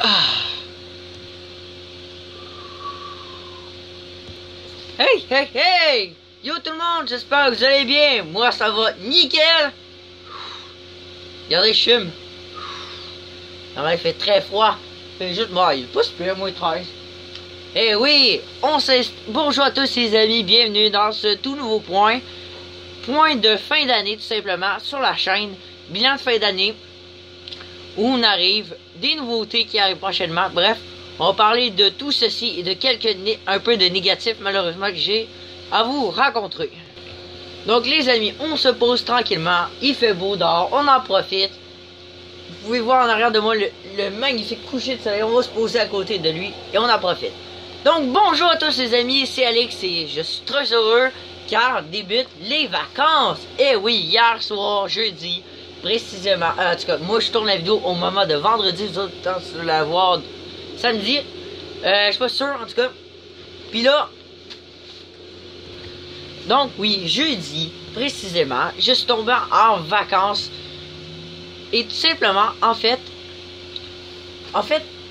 Ah. Hey, hey, hey! Yo tout le monde, j'espère que vous allez bien. Moi, ça va nickel. Regardez, je fume. Alors, il fait très froid. Il fait juste, bon, il est pas super, moins 13. Eh oui, bonjour à tous les amis, bienvenue dans ce tout nouveau point de fin d'année tout simplement sur la chaîne, bilan de fin d'année, où on arrive, des nouveautés qui arrivent prochainement, bref, on va parler de tout ceci et de un peu de négatif malheureusement que j'ai à vous raconter. Donc les amis, on se pose tranquillement, il fait beau dehors, on en profite. Vous pouvez voir en arrière de moi le magnifique coucher de soleil, on va se poser à côté de lui et on en profite. Donc bonjour à tous les amis, c'est Alex et je suis très heureux car débutent les vacances. Et oui, hier soir, jeudi, précisément, en tout cas, moi je tourne la vidéo au moment de vendredi, vous autres vous la voir samedi, je suis pas sûr en tout cas. Puis là, donc oui, jeudi, précisément, je suis tombé en vacances et tout simplement, en fait,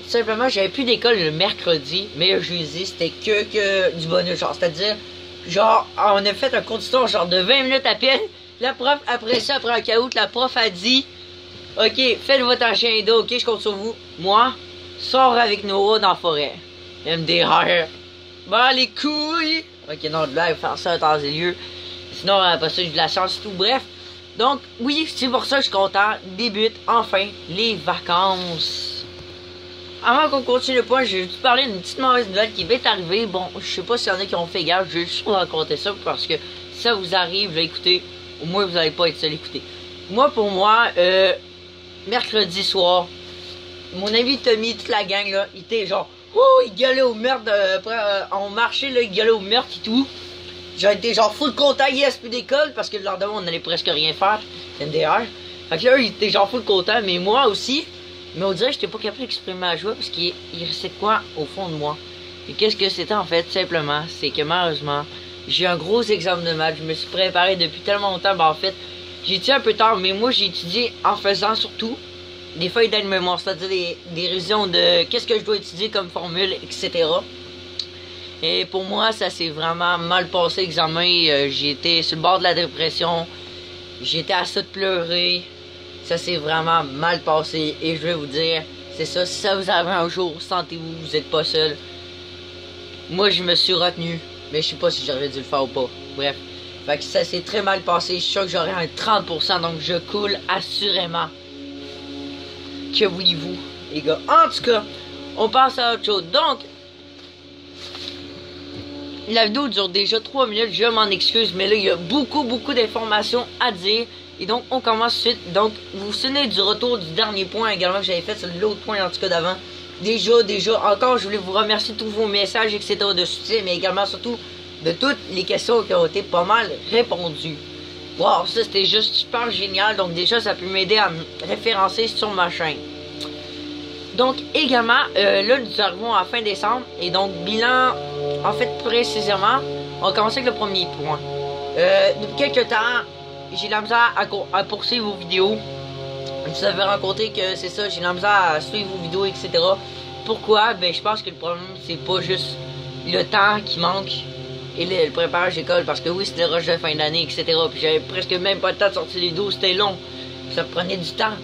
simplement, j'avais plus d'école le mercredi, mais le jeudi, c'était que du bonus, genre, c'est-à-dire, genre, on a fait un cours d'histoire, genre, de 20 minutes à peine. La prof, après ça, après un caout, la prof a dit, ok, faites votre agenda, ok, je compte sur vous. Moi, sors avec Noah dans la forêt. MDR. Bah, les couilles. Ok, non, de là, faire ça à temps et lieu. Sinon, après ça, j'ai de la chance et tout. Bref. Donc, oui, c'est pour ça que je suis content. Débute, enfin, les vacances. Avant qu'on continue le point, je vais vous parler d'une petite mauvaise nouvelle qui va être arrivée. Bon, je sais pas s'il y en a qui ont fait gaffe, je vais juste vous raconter ça parce que si ça vous arrive, là, écoutez, au moins vous n'allez pas être seul écouter. Moi, pour moi, mercredi soir, mon ami Tommy, toute la gang, là, il était genre, oh, il gueulait au meurtre, on marchait, là, il gueulait au meurtre et tout. J'ai été genre full content, yes, plus d'école, parce que le lendemain, on allait presque rien faire, MDR. Fait que là, il était genre full content, mais moi aussi. Mais on dirait que j'étais pas capable d'exprimer ma joie parce qu'il restait quoi au fond de moi. Et qu'est-ce que c'était en fait simplement, c'est que malheureusement, j'ai eu un gros examen de maths. Je me suis préparé depuis tellement longtemps. Ben en fait, j'ai étudié un peu tard, mais moi j'ai étudié en faisant surtout des feuilles d'aide-mémoire, c'est-à-dire des révisions de qu'est-ce que je dois étudier comme formule, etc. Et pour moi, ça s'est vraiment mal passé l'examen. J'étais sur le bord de la dépression. J'étais à ça de pleurer. Ça s'est vraiment mal passé et je vais vous dire, c'est ça, si ça vous arrive un jour, sentez-vous, vous n'êtes pas seul. Moi, je me suis retenu, mais je sais pas si j'aurais dû le faire ou pas. Bref, fait que ça s'est très mal passé, je suis sûr que j'aurais un 30%, donc je coule assurément. Que voulez-vous, les gars? En tout cas, on passe à autre chose. Donc, la vidéo dure déjà 3 minutes, je m'en excuse, mais là, il y a beaucoup d'informations à dire. Et donc, on commence tout de suite. Donc, vous vous souvenez du retour du dernier point également que j'avais fait, c'est l'autre point en tout cas d'avant. Déjà, encore, je voulais vous remercier de tous vos messages, etc. de soutien, mais également, surtout, de toutes les questions qui ont été pas mal répondues. Wow, ça, c'était juste super génial. Donc, déjà, ça peut m'aider à me référencer sur ma chaîne. Donc, également, là, nous arrivons à fin décembre. Et donc, bilan, en fait, précisément, on va commencer avec le premier point. Depuis quelques temps, j'ai la misère à poursuivre vos vidéos. Vous avez rencontré que c'est ça, j'ai la misère à suivre vos vidéos, etc. Pourquoi? Ben, je pense que le problème, c'est pas juste le temps qui manque et le préparage d'école. Parce que oui, c'était le rush de fin d'année, etc. Puis j'avais presque même pas le temps de sortir les vidéos, c'était long. Ça prenait du temps.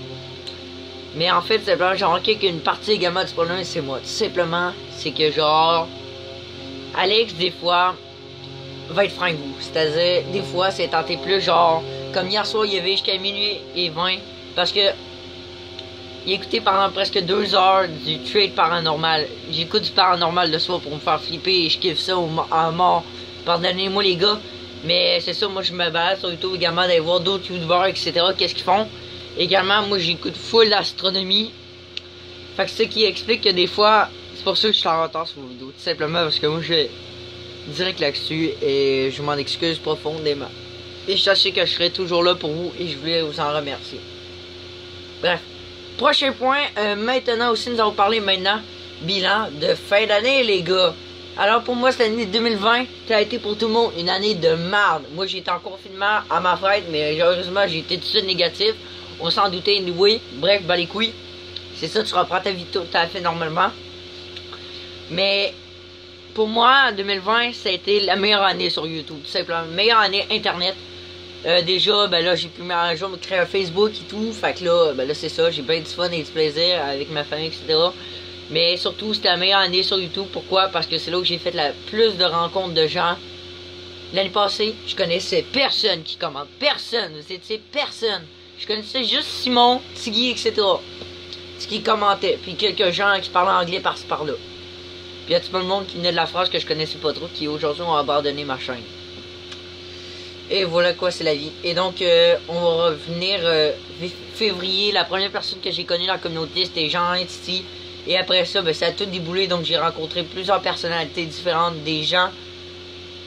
Mais en fait, simplement, j'ai remarqué qu'une partie également du problème, c'est moi. Tout simplement, c'est que genre, Alex, des fois, va être franc avec vous. C'est-à-dire, des fois, c'est tenté plus, genre, comme hier soir, il y avait jusqu'à minuit et 20, parce que il a écouté pendant presque 2 heures du trade paranormal. J'écoute du paranormal le soir pour me faire flipper et je kiffe ça en mort. Pardonnez-moi les gars, mais c'est ça, moi je me balade sur YouTube également d'aller voir d'autres youtubeurs, etc. Qu'est-ce qu'ils font. Également, moi j'écoute full l'astronomie. Fait que c'est ce qui explique que des fois, c'est pour ça que je suis en retard sur vos vidéos. Tout simplement parce que moi je direct là-dessus et je m'en excuse profondément. Et sachez que je serai toujours là pour vous et je voulais vous en remercier. Bref, prochain point, maintenant aussi nous allons parler maintenant bilan de fin d'année les gars. Alors pour moi cette année 2020 qui a été pour tout le monde une année de merde. Moi j'ai été en confinement à ma fête mais heureusement j'ai été tout de suite négatif. On s'en doutait, oui, bref, bah les couilles. C'est ça, tu reprends ta vie tout à fait normalement. Mais pour moi, 2020, ça a été la meilleure année sur YouTube, tout simplement. Meilleure année Internet. Déjà, ben là, j'ai pu un jour me créer un Facebook et tout. Fait que là, ben là, c'est ça, j'ai bien du fun et du plaisir avec ma famille, etc. Mais surtout, c'était la meilleure année sur YouTube. Pourquoi? Parce que c'est là où j'ai fait la plus de rencontres de gens. L'année passée, je connaissais personne qui commente. Personne. C'est personne. Je connaissais juste Simon, Tiggy, etc. Ce qui commentait. Puis quelques gens qui parlaient anglais par-ci par-là. Puis il y a tout le monde qui venait de la France que je connaissais pas trop, qui aujourd'hui ont abandonné ma chaîne. Et voilà quoi, c'est la vie. Et donc, on va revenir février. La première personne que j'ai connue dans la communauté, c'était Jean Titi. Et après ça, ben, ça a tout déboulé. Donc, j'ai rencontré plusieurs personnalités différentes, des gens,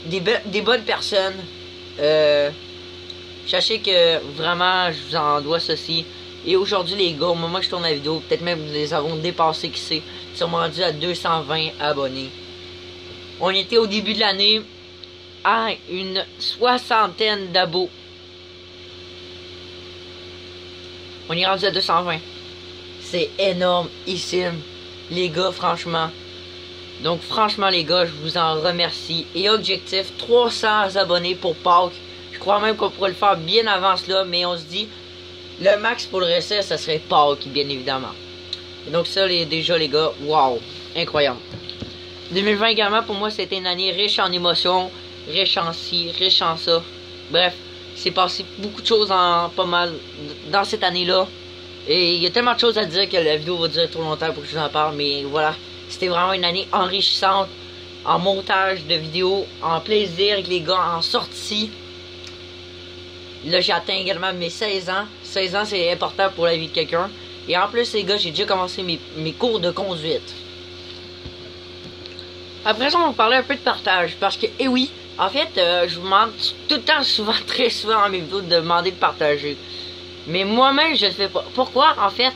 des bonnes personnes. Sachez que vraiment, je vous en dois ceci. Et aujourd'hui, les gars, au moment où je tourne la vidéo, peut-être même nous les avons dépassés, qui sait. Ils sont rendus à 220 abonnés. On était au début de l'année à une 60aine d'abos. On est rendu à 220. C'est énorme ici, les gars, franchement. Donc, franchement, les gars, je vous en remercie. Et objectif, 300 abonnés pour Pâques. Je crois même qu'on pourrait le faire bien avant cela, mais on se dit, le max pour le recette, ça serait Pâques, bien évidemment. Et donc ça, déjà, les gars, wow, incroyable. 2020 également, pour moi, c'était une année riche en émotions, riche en ci, riche en ça. Bref, c'est passé beaucoup de choses en pas mal dans cette année-là. Et il y a tellement de choses à dire que la vidéo va durer trop longtemps pour que je vous en parle. Mais voilà, c'était vraiment une année enrichissante en montage de vidéos, en plaisir avec les gars, en sortie. Là, j'ai atteint également mes 16 ans. 16 ans, c'est important pour la vie de quelqu'un. Et en plus, les gars, j'ai déjà commencé mes cours de conduite. Après ça, on va parler un peu de partage. Parce que, eh oui, en fait, je vous demande tout le temps, souvent, très souvent dans mes vidéos, de demander de partager. Mais moi-même, je le fais pas. Pourquoi? En fait,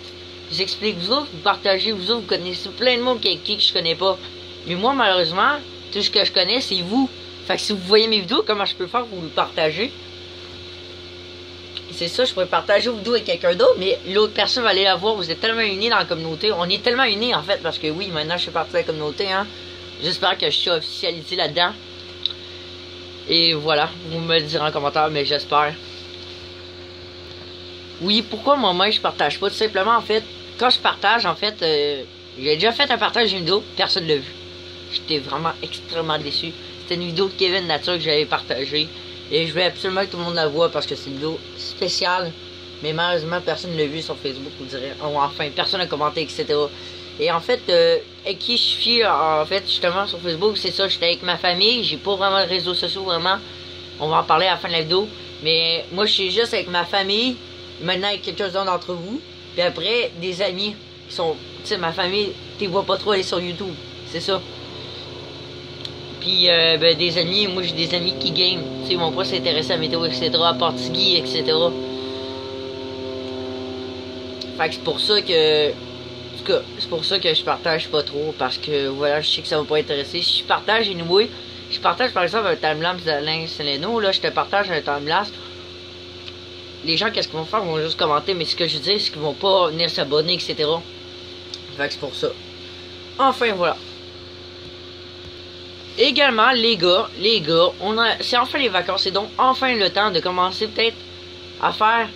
j'explique, vous autres, vous partagez, vous autres, vous connaissez plein de monde qui je connais pas. Mais moi, malheureusement, tout ce que je connais, c'est vous. Fait que si vous voyez mes vidéos, comment je peux faire pour vous partager? C'est ça, je pourrais partager vos vidéos avec quelqu'un d'autre, mais l'autre personne va aller la voir. Vous êtes tellement unis dans la communauté. On est tellement unis, en fait, parce que oui, maintenant, je suis parti de la communauté, hein. J'espère que je suis officialisé là-dedans. Et voilà, vous me le direz en commentaire, mais j'espère. Oui, pourquoi moi-même je partage pas? Tout simplement, en fait, quand je partage, en fait, j'ai déjà fait un partage d'une vidéo, personne ne l'a vu. J'étais vraiment extrêmement déçu. C'était une vidéo de Kevin Nature que j'avais partagée. Et je voulais absolument que tout le monde la voie parce que c'est une vidéo spéciale. Mais malheureusement, personne ne l'a vu sur Facebook, vous direz. Enfin, personne n'a commenté, etc. Et en fait, avec qui je suis, en fait, justement, sur Facebook, c'est ça, j'étais avec ma famille. J'ai pas vraiment de réseaux sociaux, vraiment. On va en parler à la fin de la vidéo. Mais moi, je suis juste avec ma famille. Maintenant, avec quelques-uns d'entre vous. Puis après, des amis qui sont... Tu sais, ma famille, tu les vois pas trop aller sur YouTube. C'est ça. Puis, ben, des amis, moi j'ai des amis qui game. Tu sais, ils vont pas s'intéresser à la météo, etc., à Portigui, etc. Fait que c'est pour ça que... En tout cas, c'est pour ça que je partage pas trop. Parce que, voilà, je sais que ça va pas intéresser. Si je partage, anyway, je partage par exemple un timelapse d'Alain Seleno, là, je te partage un timelapse. Les gens, qu'est-ce qu'ils vont faire? Ils vont juste commenter, mais ce que je dis, c'est qu'ils vont pas venir s'abonner, etc. Fait que c'est pour ça. Enfin, voilà. Également, les gars, c'est enfin les vacances, c'est donc enfin le temps de commencer peut-être à faire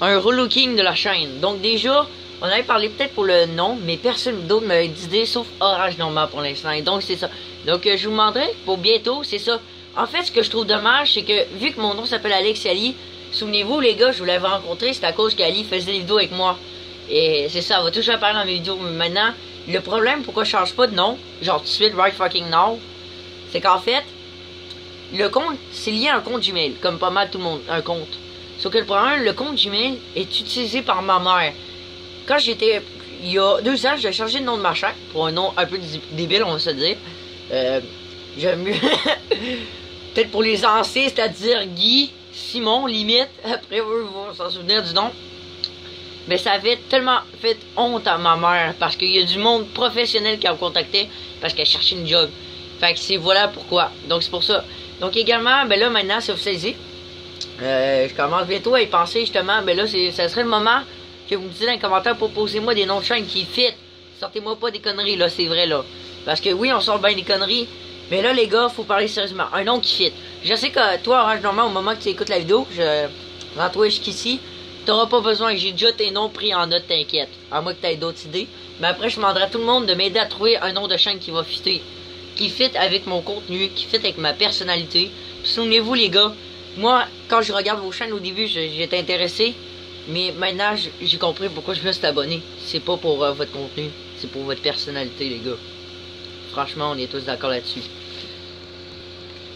un relooking de la chaîne. Donc déjà, on avait parlé peut-être pour le nom, mais personne d'autre m'avait d'idée sauf Orage Normand pour l'instant. Et donc c'est ça. Donc je vous demanderai pour bientôt, c'est ça. En fait, ce que je trouve dommage, c'est que vu que mon nom s'appelle Alex Ali, souvenez-vous les gars, je vous l'avais rencontré, c'est à cause qu'Ali faisait des vidéos avec moi. Et c'est ça, on va toujours parler dans mes vidéos, mais maintenant... Le problème, pourquoi je change pas de nom, genre tout de suite, right fucking now, c'est qu'en fait, le compte, c'est lié à un compte Gmail, comme pas mal tout le monde, un compte. Sauf que le problème, le compte Gmail est utilisé par ma mère. Quand j'étais, il y a 2 ans, j'ai changé le nom de ma chaîne, pour un nom un peu débile, on va se dire. J'aime mieux, peut-être pour les anciens, c'est-à-dire Guy, Simon, limite, après eux vont s'en souvenir du nom. Mais ça avait tellement fait honte à ma mère parce qu'il y a du monde professionnel qui a contacté parce qu'elle cherchait une job. Fait que c'est voilà pourquoi. Donc c'est pour ça. Donc également, ben là maintenant c'est officialisé. Je commence bientôt à y penser justement, mais là, ça serait le moment que vous me disiez dans les commentaires, proposez-moi des noms de chaînes qui fit. Sortez-moi pas des conneries, là, c'est vrai, là. Parce que oui, on sort bien des conneries, mais là, les gars, faut parler sérieusement. Un nom qui fit. Je sais que toi, Orange Normand, au moment que tu écoutes la vidéo, rends-toi jusqu'ici, t'auras pas besoin, j'ai déjà tes noms pris en note, t'inquiète. À moins que t'aies d'autres idées. Mais après, je demanderai à tout le monde de m'aider à trouver un nom de chaîne qui va fitter. Qui fit avec mon contenu, qui fit avec ma personnalité. Souvenez-vous, les gars, moi, quand je regarde vos chaînes au début, j'étais intéressé. Mais maintenant, j'ai compris pourquoi je me suis abonné. C'est pas pour votre contenu, c'est pour votre personnalité, les gars. Franchement, on est tous d'accord là-dessus.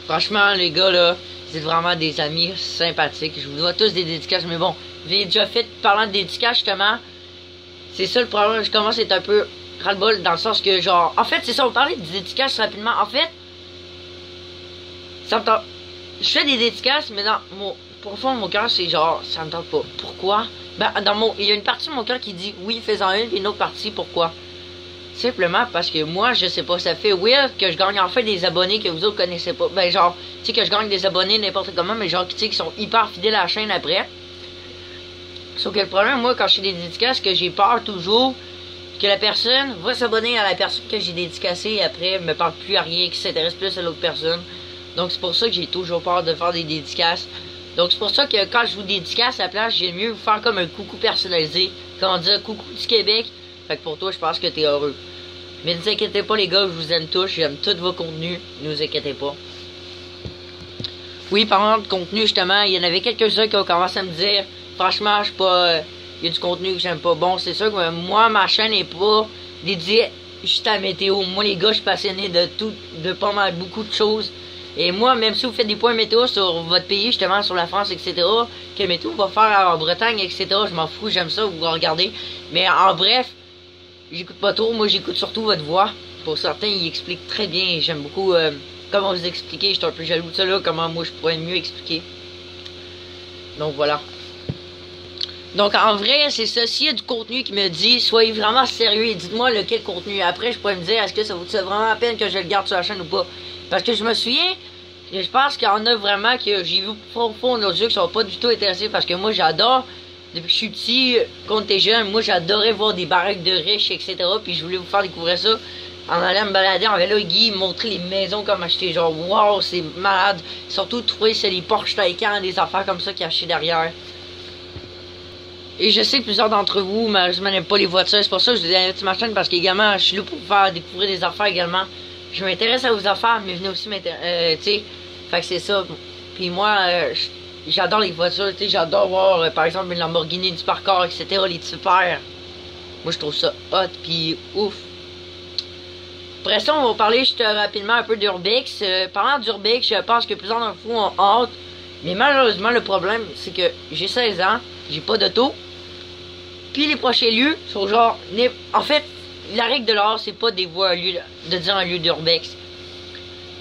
Franchement, les gars, là, vous êtes vraiment des amis sympathiques. Je vous dois tous des dédicaces, mais bon, j'ai déjà fait, parlant de dédicaces, justement, c'est ça le problème. Je commence à être un peu ras-le-bol, dans le sens que, genre, en fait, c'est ça, on parlait de dédicaces rapidement. En fait, ça me tente. Je fais des dédicaces, mais dans mon profond de mon cœur, c'est genre, ça me tente pas. Pourquoi? Ben, il y a une partie de mon cœur qui dit oui, fais-en une, et une autre partie, pourquoi? Simplement parce que moi, je sais pas, ça fait weird que je gagne enfin des abonnés que vous autres connaissez pas. Ben, genre, tu sais, que je gagne des abonnés n'importe comment, mais genre, tu sais, qui sont hyper fidèles à la chaîne après. Sauf que le problème, moi, quand je fais des dédicaces, que j'ai peur toujours que la personne va s'abonner à la personne que j'ai dédicacée et après me parle plus à rien, qui s'intéresse plus à l'autre personne. Donc c'est pour ça que j'ai toujours peur de faire des dédicaces. Donc c'est pour ça que quand je vous dédicace à la place, j'aime mieux vous faire comme un coucou personnalisé. Comment dire, coucou du Québec. Fait que pour toi, je pense que t'es heureux. Mais ne vous inquiétez pas, les gars, je vous aime tous, j'aime tous vos contenus, ne vous inquiétez pas. Oui, parlant de contenu, justement, il y en avait quelques-uns qui ont commencé à me dire, franchement, je suis pas... il y a du contenu que j'aime pas. Bon, c'est sûr que moi, ma chaîne n'est pas dédiée juste à la météo. Moi, les gars, je suis passionné de tout, de pas mal, beaucoup de choses. Et moi, même si vous faites des points météo sur votre pays, justement, sur la France, etc., quelle météo va faire en Bretagne, etc., je m'en fous, j'aime ça, vous regardez. Mais en bref, j'écoute pas trop, moi j'écoute surtout votre voix. Pour certains, ils expliquent très bien, et j'aime beaucoup comment vous expliquer, je suis un peu jaloux de ça là, comment moi je pourrais mieux expliquer. Donc voilà. Donc en vrai, c'est ça, s'il y a du contenu qui me dit, soyez vraiment sérieux et dites-moi lequel contenu. Après, je pourrais me dire, est-ce que ça vaut vraiment la peine que je le garde sur la chaîne ou pas. Parce que je me souviens, et je pense qu'il y en a vraiment que j'ai vu profond nos yeux qui sont pas du tout intéressés parce que moi j'adore, depuis que je suis petit, quand t'es jeune, moi j'adorais voir des baraques de riches, etc. Puis je voulais vous faire découvrir ça en allant me balader en vélo. Guy montrer les maisons comme acheter, genre wow, c'est malade. Surtout trouver c'est les Porsche Taycan, des affaires comme ça qui achetaient derrière. Et je sais que plusieurs d'entre vous, malheureusement, n'aiment pas les voitures. C'est pour ça que je vous ai invité ma chaîne parce qu'également, je suis là pour vous faire découvrir des affaires également. Je m'intéresse à vos affaires, mais venez aussi m'intéresser, tu sais. Fait que c'est ça. Puis moi, j'adore les voitures, tu sais. J'adore voir, par exemple, une Lamborghini, du parkour, etc. Les super. Moi, je trouve ça hot, puis ouf. Après ça, on va parler juste rapidement un peu d'Urbex. Parlant d'Urbex, je pense que plusieurs d'entre vous ont hâte. Mais malheureusement, le problème, c'est que j'ai 16 ans, j'ai pas d'auto. Puis les prochains lieux sont genre... En fait, la règle de l'art, c'est pas des voies de dire un lieu d'Urbex.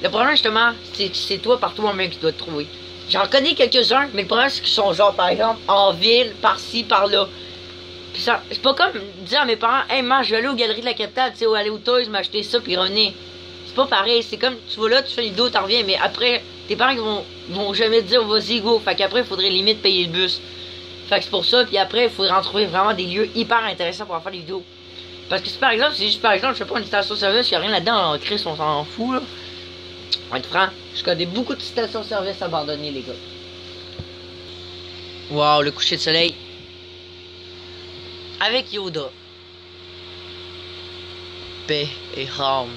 Le problème, justement, c'est toi par toi-même qui dois te trouver. J'en connais quelques-uns, mais le problème, c'est qu'ils sont genre, par exemple, en ville, par-ci, par-là. Puis ça, c'est pas comme dire à mes parents, hey, man, je vais aller aux galeries de la capitale, tu sais, ou aller au Toys, m'acheter ça, puis revenir. C'est pas pareil, c'est comme, tu vas là, tu fais une vidéo, t'en reviens, mais après, tes parents vont jamais te dire, vas-y, go. Fait qu'après, il faudrait limite payer le bus. Fait que c'est pour ça, puis après, il faudrait en trouver vraiment des lieux hyper intéressants pour en faire des vidéos. Parce que si par exemple, c'est juste par exemple, je sais pas, une station-service, il n'y a rien là-dedans, en Chris, on s'en fout, là. On va être franc, je connais beaucoup de stations-service abandonnées, les gars. Wow, le coucher de soleil. Avec Yoda. Paix et âme.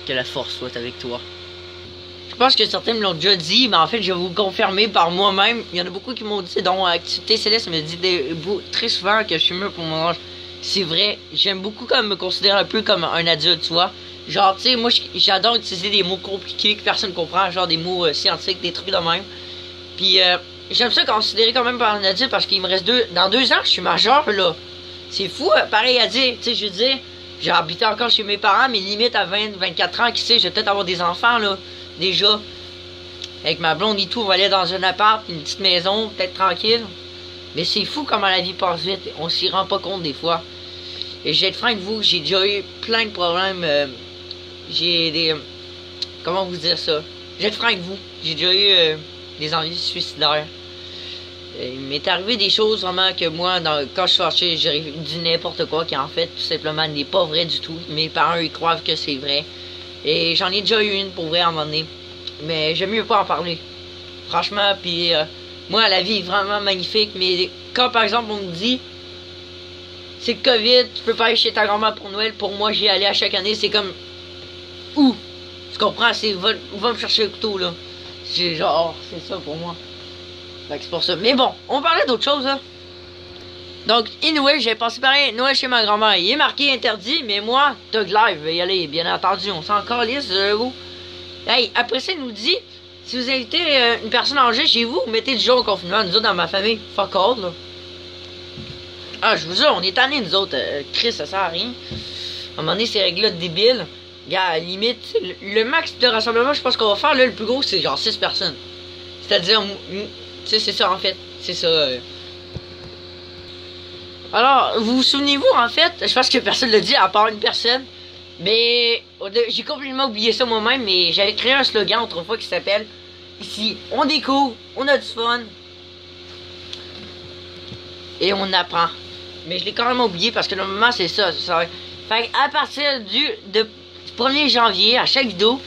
Que la force soit avec toi. Je pense que certains me l'ont déjà dit, mais en fait, je vais vous le confirmer par moi-même. Il y en a beaucoup qui m'ont dit, dont Activité Céleste me dit très souvent que je suis mieux pour mon âge. C'est vrai, j'aime beaucoup comme me considérer un peu comme un adulte, tu vois. Genre, tu sais, moi, j'adore utiliser des mots compliqués que personne ne comprend, genre des mots scientifiques, des trucs de même. Puis, j'aime ça considérer quand même par un adulte parce qu'il me reste dans 2 ans, je suis majeur, là. C'est fou, pareil à dire, tu sais, je veux dire, j'ai habité encore chez mes parents, mais limite à 24 ans, qui sait, je vais peut-être avoir des enfants, là. Déjà, avec ma blonde et tout, on va aller dans un appart, une petite maison, peut-être tranquille. Mais c'est fou comment la vie passe vite, on s'y rend pas compte des fois. Et je vais être franc avec vous, j'ai déjà eu plein de problèmes, j'ai des... comment vous dire ça? Je vais être franc avec vous, j'ai déjà eu des envies suicidaires. Il m'est arrivé des choses vraiment que moi, quand je suis fâché, j'ai dit n'importe quoi qui en fait tout simplement n'est pas vrai du tout. Mes parents ils croient que c'est vrai. Et j'en ai déjà eu une pour vrai à un moment donné. Mais j'aime mieux pas en parler. Franchement, puis moi la vie est vraiment magnifique. Mais quand par exemple on me dit c'est le COVID, tu peux pas aller chez ta grand-mère pour Noël, pour moi j'y allais à chaque année, c'est comme où? Tu comprends? C'est va me chercher le couteau là. C'est genre, c'est ça pour moi. Fait que c'est pour ça. Mais bon, on parlait d'autre chose, là. Donc, anyway, j'ai passé pareil Noël chez ma grand-mère. Il est marqué interdit, mais moi, Tug Live, je vais y aller, bien entendu. On s'en calisse, vous. Hey, après ça, il nous dit, si vous invitez une personne âgée chez vous, mettez le jour au confinement. Nous autres, dans ma famille, fuck all, là. Ah, je vous jure, on est tannés, nous autres. Chris, ça sert à rien. À un moment donné, ces règles-là débiles. Gars, à la limite, le max de rassemblement, je pense qu'on va faire, là, le plus gros, c'est genre 6 personnes. C'est-à-dire, tu sais, c'est ça, en fait. C'est ça. Alors, vous souvenez-vous, en fait, je pense que personne ne l'a dit, à part une personne. Mais, j'ai complètement oublié ça moi-même, mais j'avais créé un slogan autrefois qui s'appelle ici, on découvre, on a du fun. Et on apprend. Mais je l'ai carrément oublié parce que normalement, c'est ça. Fait à partir du 1er janvier, à chaque vidéo,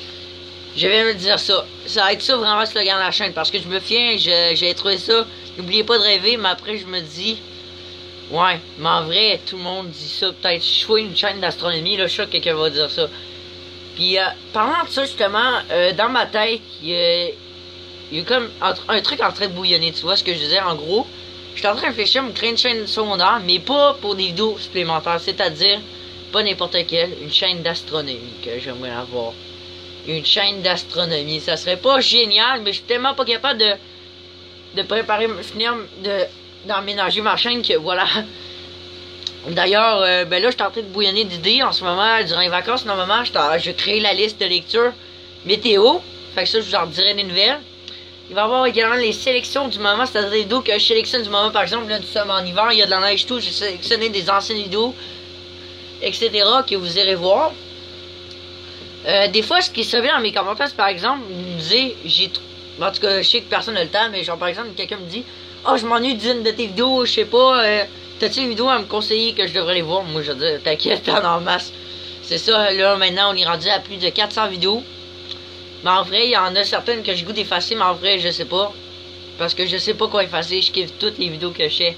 je vais me dire ça. Ça va être ça vraiment le slogan de la chaîne. Parce que je me fiais, j'ai trouvé ça. N'oubliez pas de rêver, mais après je me dis. Ouais, mais en vrai, tout le monde dit ça. Peut-être je fais une chaîne d'astronomie, là, je sais que quelqu'un va dire ça. Puis parlant de ça justement, dans ma tête, il y a comme un truc en train de bouillonner, tu vois ce que je disais en gros. Je suis en train de réfléchir à me créer une chaîne secondaire, mais pas pour des vidéos supplémentaires, c'est-à-dire pas n'importe quelle, une chaîne d'astronomie que j'aimerais avoir. Une chaîne d'astronomie, ça serait pas génial, mais je suis tellement pas capable de préparer, finir d'emménager ma chaîne que voilà. D'ailleurs, ben là, je suis en train de bouillonner d'idées en ce moment, durant les vacances, normalement, je crée la liste de lecture météo, fait que ça, je vous en dirai des nouvelles. Il va y avoir également les sélections du moment, c'est-à-dire des vidéos que je sélectionne du moment, par exemple, là, nous sommes en hiver, il y a de la neige tout, j'ai sélectionné des anciennes vidéos, etc., que vous irez voir. Des fois, ce qui se vient dans mes commentaires, c'est par exemple, vous me disait, en tout cas, je sais que personne n'a le temps, mais genre, par exemple, quelqu'un me dit, oh, je m'ennuie d'une de tes vidéos, je sais pas, t'as-tu une vidéo à me conseiller que je devrais les voir? Moi, je veux dire, t'inquiète, t'en en masse. C'est ça, là, maintenant, on est rendu à plus de 400 vidéos. Mais en vrai, il y en a certaines que j'ai goût d'effacer, mais en vrai, je sais pas. Parce que je sais pas quoi effacer, je kiffe toutes les vidéos que je fais.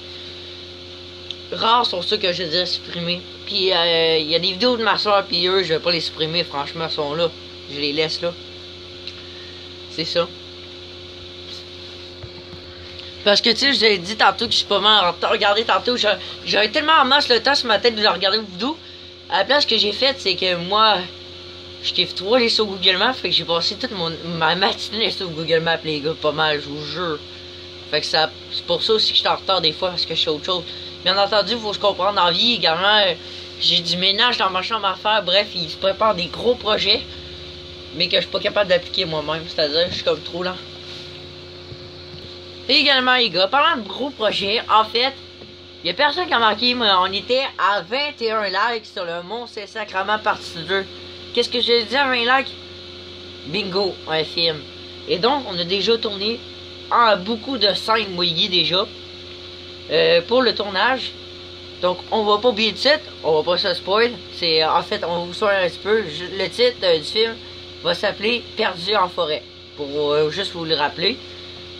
Rares sont ceux que je dirais supprimer. Puis, il y a des vidéos de ma soeur, puis eux, je vais pas les supprimer, franchement, ils sont là. Je les laisse là. C'est ça. Parce que, tu sais, je vous ai dit tantôt que je suis pas mal en retard. Regardez, tantôt, j'avais tellement en masse le temps sur ma tête de regarder vos vidéos. À la place, ce que j'ai fait, c'est que moi... Je kiffe trop aller sur Google Maps, fait que j'ai passé toute ma matinée sur Google Maps, les gars, pas mal, je vous jure. Fait que c'est pour ça aussi que je suis en retard des fois, parce que je fais autre chose. Bien entendu, il faut se comprendre dans la vie, également, j'ai du ménage dans ma chambre à faire, bref, il se prépare des gros projets, mais que je suis pas capable d'appliquer moi-même, c'est-à-dire, je suis comme trop lent. Et également, les gars, parlant de gros projets, en fait, il y a personne qui a marqué, mais on était à 21 likes sur le Mont Saint-Sacrement partie 2. Qu'est-ce que j'ai dit à 20 likes? Bingo, un film. Et donc, on a déjà tourné beaucoup de scènes, moi et Guy, déjà. Pour le tournage. Donc, on va pas oublier le titre. On va pas se spoil. C'est, en fait, on va vous spoiler un petit peu. Le titre du film va s'appeler Perdu en forêt. Pour juste vous le rappeler.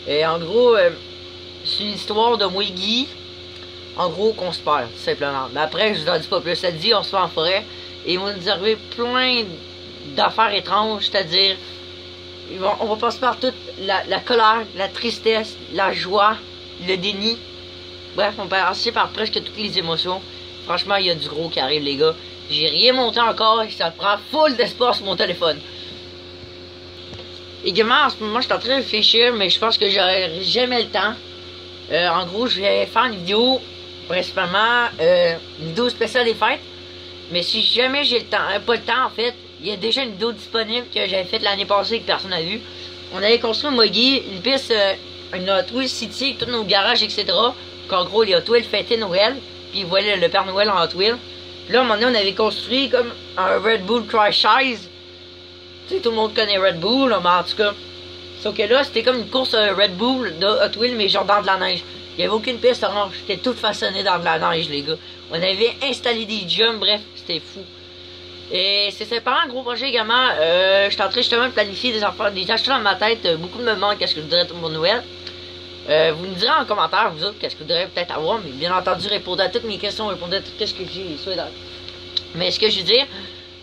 Et en gros, c'est une histoire de moi et Guy. En gros, qu'on se perd, tout simplement. Mais après, je vous en dis pas plus. Ça dit, on se perd en forêt. Et il va nous arriver plein d'affaires étranges, c'est-à-dire, on va passer par toute la colère, la tristesse, la joie, le déni. Bref, on va passer par presque toutes les émotions. Franchement, il y a du gros qui arrive, les gars. J'ai rien monté encore, ça prend full d'espace sur mon téléphone. Également, en ce moment, je suis en train de réfléchir, mais je pense que j'aurai jamais le temps. En gros, je vais faire une vidéo, principalement, une vidéo spéciale des fêtes. Mais si jamais j'ai le temps, pas le temps en fait, il y a déjà une vidéo disponible que j'avais faite l'année passée et que personne n'a vu. On avait construit moi Guy, une piste, une Hot Wheels City avec tous nos garages, etc. Qu'en gros les Hot Wheels fêtaient Noël, puis voilà le Père Noël en Hot Wheels. Puis là, à un moment donné, on avait construit comme un Red Bull Crash Size. Tu sais, tout le monde connaît Red Bull, mais en tout cas, Sauf que là, c'était comme une course Red Bull de Hot Wheels, mais genre dans de la neige. Il n'y avait aucune piste orange. C'était tout façonné dans de la neige, les gars. On avait installé des jumps, bref, c'était fou. Et c'est pas un gros projet également. Je suis en train justement de planifier des affaires, des achats dans ma tête. Beaucoup de me demandent qu'est-ce que je voudrais pour Noël. Vous me direz en commentaire, vous autres, qu'est-ce que vous voudrez peut-être avoir. Mais bien entendu, répondez à toutes mes questions, répondez à tout ce que j'ai souhaité. Mais ce que je veux dire,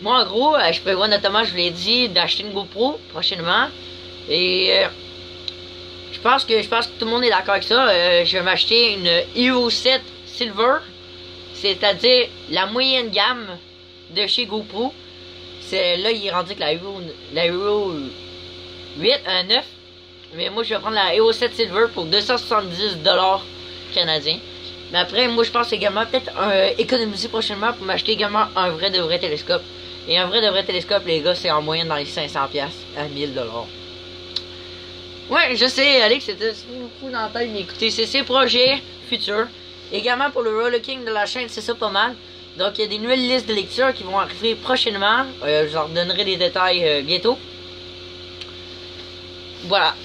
moi en gros, je prévois notamment, je vous l'ai dit, d'acheter une GoPro prochainement. Et je pense que tout le monde est d'accord avec ça. Je vais m'acheter une Hero 7 Silver. C'est-à-dire la moyenne gamme de chez GoPro. Là, il est rendu que la Hero 8, 9. Mais moi, je vais prendre la Hero 7 Silver pour 270$ canadiens. Mais après, moi, je pense également peut-être économiser prochainement pour m'acheter également un vrai de vrai télescope. Et un vrai de vrai télescope, les gars, c'est en moyenne dans les 500$ à 1000$. Ouais, je sais, Alex, c'était fou dans la tête, mais écoutez, c'est ses projets futurs. Également pour le Roller King de la chaîne, c'est ça pas mal. Donc, il y a des nouvelles listes de lecture qui vont arriver prochainement. Je vous en donnerai des détails bientôt. Voilà.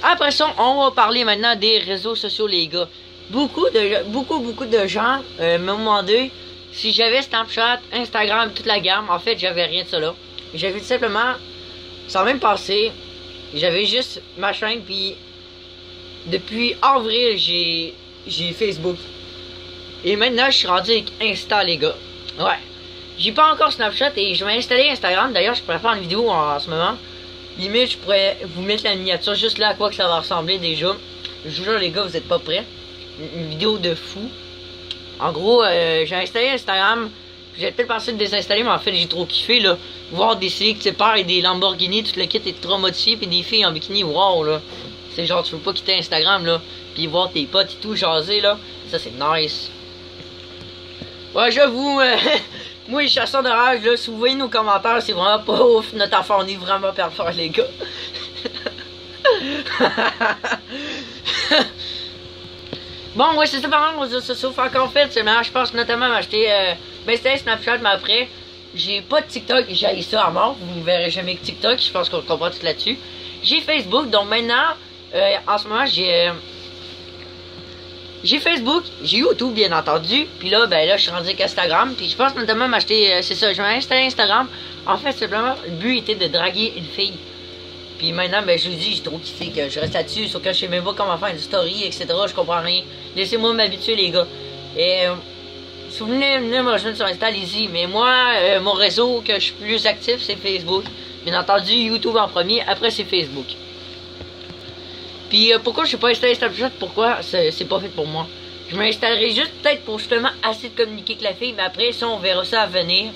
Après ça, on va parler maintenant des réseaux sociaux, les gars. Beaucoup de gens me demandaient si j'avais Snapchat, Instagram, toute la gamme. En fait, j'avais rien de ça là. J'avais tout simplement, sans même passer, j'avais juste ma chaîne, puis depuis avril, j'ai Facebook. Et maintenant, je suis rendu avec Insta, les gars. Ouais. J'ai pas encore Snapchat et je vais installer Instagram. D'ailleurs, je pourrais faire une vidéo en ce moment. Limite, je pourrais vous mettre la miniature juste là à quoi que ça va ressembler déjà. Je vous jure, les gars, vous êtes pas prêts. Une vidéo de fou. En gros, j'ai installé Instagram. J'avais peut-être pensé de désinstaller, mais en fait, j'ai trop kiffé, là. Voir des CX et des Lamborghini, tout le kit est trop modifié, puis des filles en bikini, wow, là. C'est genre, tu veux pas quitter Instagram, là. Puis voir tes potes et tout jaser, là. Ça, c'est nice. Ouais, j'avoue, moi, les chasseurs de rage, là, si vous voyez nos commentaires, c'est vraiment pas ouf. Notre affaire, on est vraiment perfort, les gars. Bon, ouais, c'est ça, par contre, ça fait qu'en fait, je pense notamment m'acheter, c'était Snapchat, mais après, j'ai pas de TikTok, j'ai ça à mort. Vous ne verrez jamais que TikTok, je pense qu'on comprend tout là-dessus. J'ai Facebook, donc maintenant, en ce moment, j'ai Facebook, j'ai YouTube bien entendu, puis là, là, je suis rendu avec Instagram, puis je pense notamment m'acheter, c'est ça, je vais installer Instagram. En fait, simplement, le but était de draguer une fille. Puis maintenant, je vous dis, j'ai trop kiffé que je reste là-dessus, sauf que je sais même pas comment faire une story, etc. Je comprends rien. Laissez-moi m'habituer, les gars. Et si vous venez me rejoindre sur Insta, allez-y. Mais moi, mon réseau que je suis plus actif, c'est Facebook. Bien entendu, YouTube en premier, après c'est Facebook. Puis pourquoi je suis pas installé Snapchat? Pourquoi? C'est pas fait pour moi. Je m'installerai juste peut-être pour justement assez de communiquer avec la fille, mais après ça, on verra ça à venir.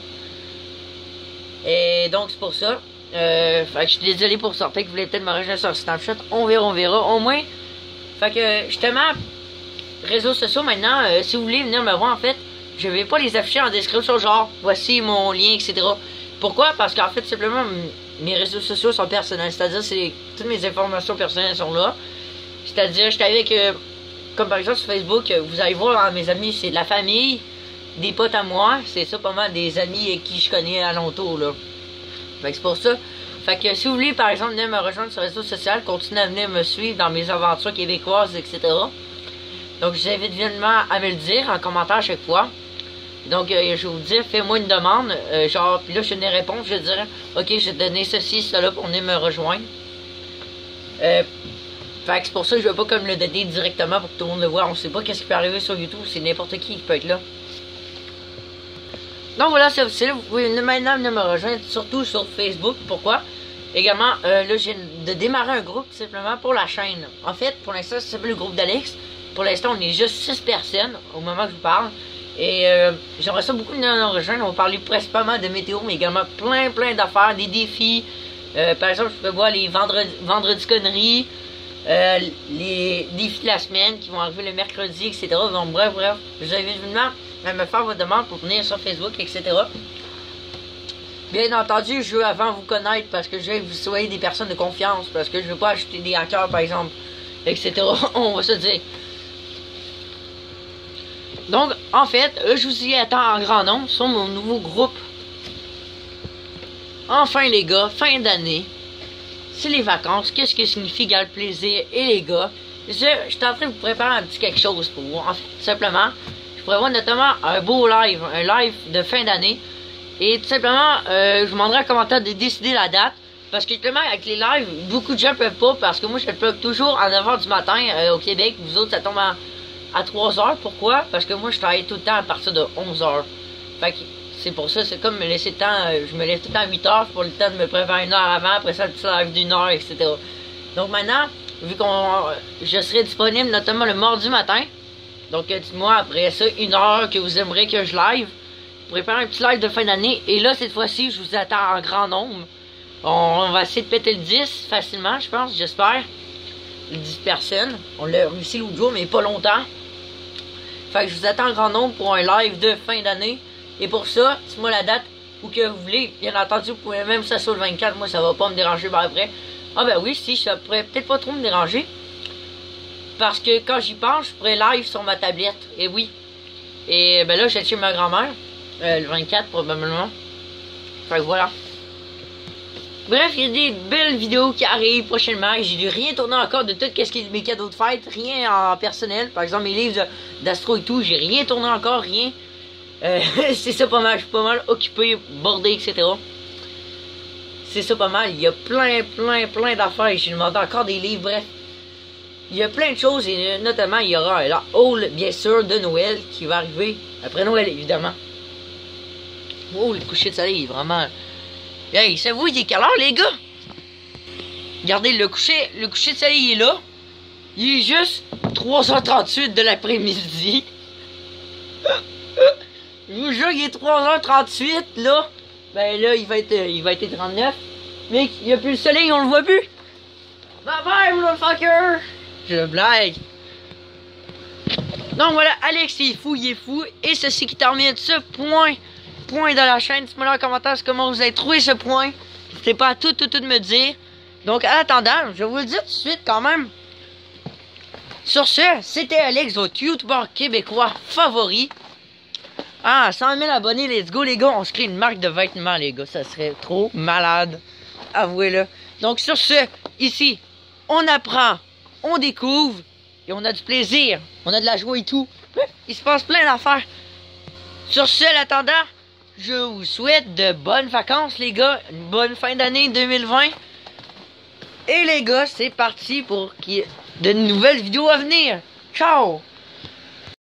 Et donc c'est pour ça. Fait que je suis désolé pour certains qui voulaient peut-être me rejoindre sur Snapchat. On verra. Au moins. Fait que justement, réseaux sociaux maintenant, si vous voulez venir me voir en fait, je vais pas les afficher en description, genre voici mon lien, etc. Pourquoi? Parce qu'en fait, simplement, mes réseaux sociaux sont personnels. C'est-à-dire, toutes mes informations personnelles sont là. C'est-à-dire, j'étais avec, comme par exemple sur Facebook, vous allez voir, mes amis, c'est de la famille, des potes à moi, c'est ça pas mal des amis qui je connais alentour, là. Fait que c'est pour ça. Fait que si vous voulez, par exemple, venir me rejoindre sur les réseaux sociaux, continuez à venir me suivre dans mes aventures québécoises, etc. Donc, je vous invite vivement à me le dire en commentaire à chaque fois. Donc, je vais vous dire, fais-moi une demande. Genre, puis là, je vais répondre. Je vais dire, ok, je vais te donner ceci, cela pour venir me rejoindre. Fait que c'est pour ça que je ne vais pas comme le donner directement pour que tout le monde le voit. On sait pas qu'est-ce qui peut arriver sur YouTube. C'est n'importe qui peut être là. Donc voilà, c'est officiel. Vous pouvez maintenant venir me rejoindre, surtout sur Facebook. Pourquoi? Également, là, j'ai de démarrer un groupe tout simplement pour la chaîne. En fait, pour l'instant, ça s'appelle le groupe d'Alex. Pour l'instant, on est juste 6 personnes au moment que je vous parle. Et j'aimerais ça beaucoup venir nous rejoindre. On va parler principalement de météo, mais également plein d'affaires, des défis. Par exemple, je peux voir les vendredis conneries, les défis de la semaine qui vont arriver le mercredi, etc. Donc bref, je vous invite vivement à me faire votre demande pour venir sur Facebook, etc. Bien entendu, je veux avant vous connaître parce que je veux que vous soyez des personnes de confiance, parce que je veux pas acheter des hackers, par exemple, etc. On va se dire. Donc, en fait, je vous y attends en grand nombre sur mon nouveau groupe. Enfin, les gars, fin d'année. c'est les vacances. Qu'est-ce que signifie égal plaisir? Et les gars, je suis en train de vous préparer un petit quelque chose pour vous. En fait, tout simplement, je prévois notamment un beau live, un live de fin d'année. Et tout simplement, je vous demanderai en commentaire de décider la date. Parce que justement, avec les lives, beaucoup de gens peuvent pas. Parce que moi, je le plug toujours à 9h du matin au Québec. Vous autres, ça tombe à 3h. Pourquoi? Parce que moi, je travaille tout le temps à partir de 11h. Fait que c'est pour ça, c'est comme me laisser le temps. Je me lève tout le temps à 8h pour le temps de me préparer une heure avant. Après ça, le petit live d'une heure, etc. Donc maintenant, vu je serai disponible notamment le mardi matin. Donc dites-moi après ça, une heure que vous aimeriez que je live. Préparer un petit live de fin d'année. Et là, cette fois-ci, je vous attends en grand nombre. On va essayer de péter le 10 facilement, je pense, j'espère. Les 10 personnes. On l'a réussi l'autre jour, mais pas longtemps. Fait que je vous attends en grand nombre pour un live de fin d'année. Et pour ça, dites-moi la date où que vous voulez. Bien entendu, vous pouvez même ça sur le 24. Moi, ça va pas me déranger par après. Ah ben oui, si, ça pourrait peut-être pas trop me déranger. Parce que quand j'y pense, je pourrais live sur ma tablette. Et oui. Et ben là, je suis chez ma grand-mère. Le 24 probablement. Fait que voilà. Bref, il y a des belles vidéos qui arrivent prochainement. J'ai rien tourné encore de tout ce qui est mes cadeaux de fête. Rien en personnel. Par exemple, mes livres d'astro et tout. J'ai rien tourné encore, rien. C'est ça pas mal. Je suis pas mal occupé, bordé, etc. C'est ça pas mal. Il y a plein d'affaires. J'ai demandé encore des livres. Bref. Il y a plein de choses. Et notamment, il y aura un haul, bien sûr, de Noël qui va arriver. Après Noël, évidemment. Oh, le coucher de soleil est vraiment... Hey, savez-vous, il est quelle heure, les gars? Regardez, le coucher de soleil est là. Il est juste 3h38 de l'après-midi. Je vous jure, il est 3h38, là. Ben là, il va être 39. Mais il n'y a plus le soleil, on le voit plus. Bye bye, motherfucker! Je blague. Donc voilà, Alex, il est fou. Et ceci qui termine ce point dans la chaîne. Dites-moi dans les commentaires comment vous avez trouvé ce point. N'hésitez pas à tout me dire. Donc en attendant, je vais vous le dire tout de suite quand même. Sur ce, c'était Alex, votre youtubeur québécois favori. Ah, 100 000 abonnés, let's go les gars. On se crée une marque de vêtements les gars. Ça serait trop malade. Avouez-le. Donc sur ce, ici, on apprend, on découvre et on a du plaisir. On a de la joie et tout. Il se passe plein d'affaires. Sur ce, en attendant, je vous souhaite de bonnes vacances, les gars. Une bonne fin d'année 2020. Et les gars, c'est parti pour de nouvelles vidéos à venir. Ciao!